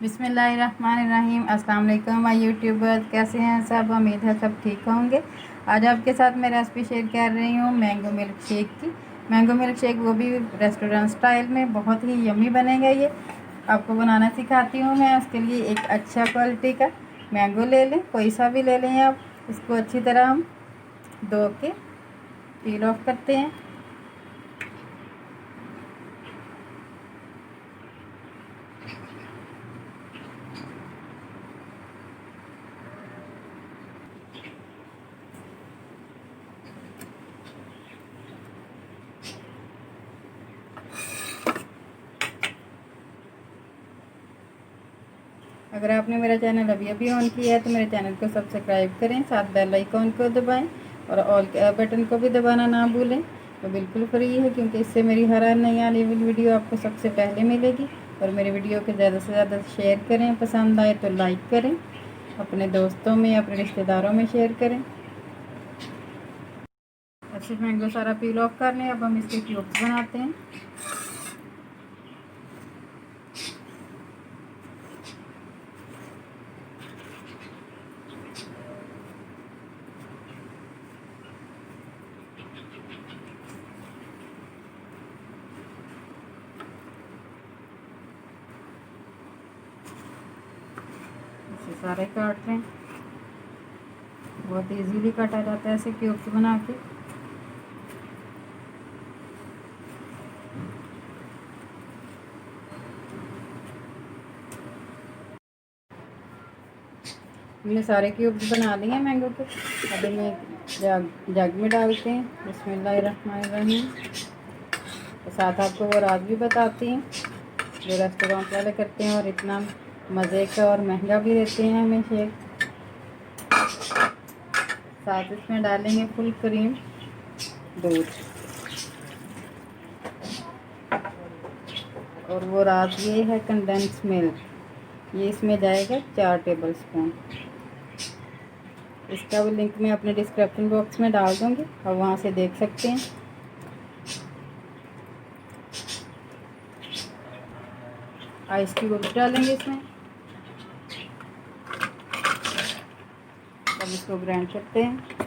बिस्मिल्लाहिर्रहमानिर्रहीम। अस्सलाम वालेकुम माय यूट्यूबर्स, कैसे हैं सब? उम्मीद है सब ठीक होंगे। आज आपके साथ मैं रेसिपी शेयर कर रही हूँ मैंगो मिल्क शेक की। मैंगो मिल्क शेक वो भी रेस्टोरेंट स्टाइल में, बहुत ही यम्मी बनेगा। ये आपको बनाना सिखाती हूँ मैं। उसके लिए एक अच्छा क्वालिटी का मैंगो ले लें, कोई सा भी ले लें आप। इसको अच्छी तरह हम धो के पील ऑफ करते हैं। अगर आपने मेरा चैनल अभी अभी ऑन किया है तो मेरे चैनल को सब्सक्राइब करें, साथ बेल आइकॉन को दबाएं और ऑल के बटन को भी दबाना ना भूलें। तो बिल्कुल फ्री है, क्योंकि इससे मेरी हर नई आने वाली वीडियो आपको सबसे पहले मिलेगी। और मेरी वीडियो को ज़्यादा से ज़्यादा शेयर करें, पसंद आए तो लाइक करें, अपने दोस्तों में, अपने रिश्तेदारों में शेयर करें। अच्छे मैंगो सारा पील ऑफ कर लें। अब हम इसके क्यूब्स बनाते हैं। इसे सारे काट लें। बहुत इजीली काटा जाता है ऐसे क्यूब्स बना के। हमने सारे क्यूब्स बना लिए हैं मैंगो के। अब इन्हें जग में डालते हैं। बिस्मिल्लाहिर्रहमानिर्रहीम। तो साथ आपको वो राज भी बताती हैं जो रेस्टोरेंट वाले करते हैं, और इतना मज़े का और महंगा भी देते हैं हमें शेक। साथ इसमें डालेंगे फुल क्रीम दूध, और वो रात ये है कंडेंस मिल्क, ये इसमें जाएगा 4 टेबल स्पून। इसका भी लिंक मैं अपने डिस्क्रिप्शन बॉक्स में डाल दूँगी, आप वहाँ से देख सकते हैं। आइस क्यूब्स डालेंगे इसमें। अब इसको ग्राइंड करते हैं।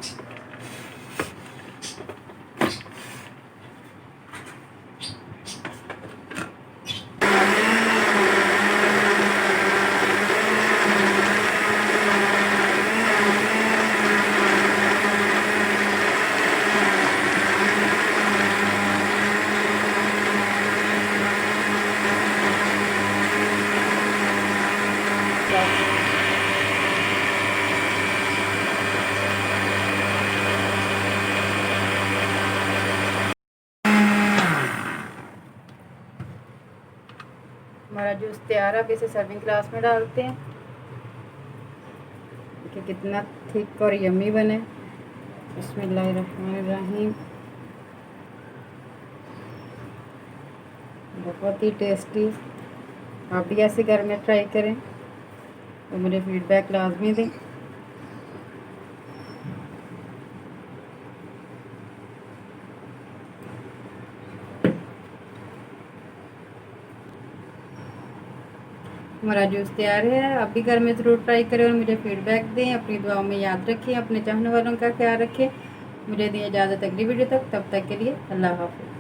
हमारा जूस तैयार है। अब इसे सर्विंग ग्लास में डालते हैं। देखिए कितना थिक और यम्मी बने। बिस्मिल्लाहिर्रहमानिर्रहीम। बहुत ही टेस्टी। आप भी ऐसे घर में ट्राई करें तो मुझे फीडबैक लाजमी दें। हमारा जूस तैयार है। आप भी घर में ज़रूर ट्राई करें और मुझे फीडबैक दें। अपनी दुआओं में याद रखें, अपने चाहने वालों का ख्याल रखें। मुझे दी इजाज़त अगली वीडियो तक, तब तक के लिए अल्लाह हाफ़िज़।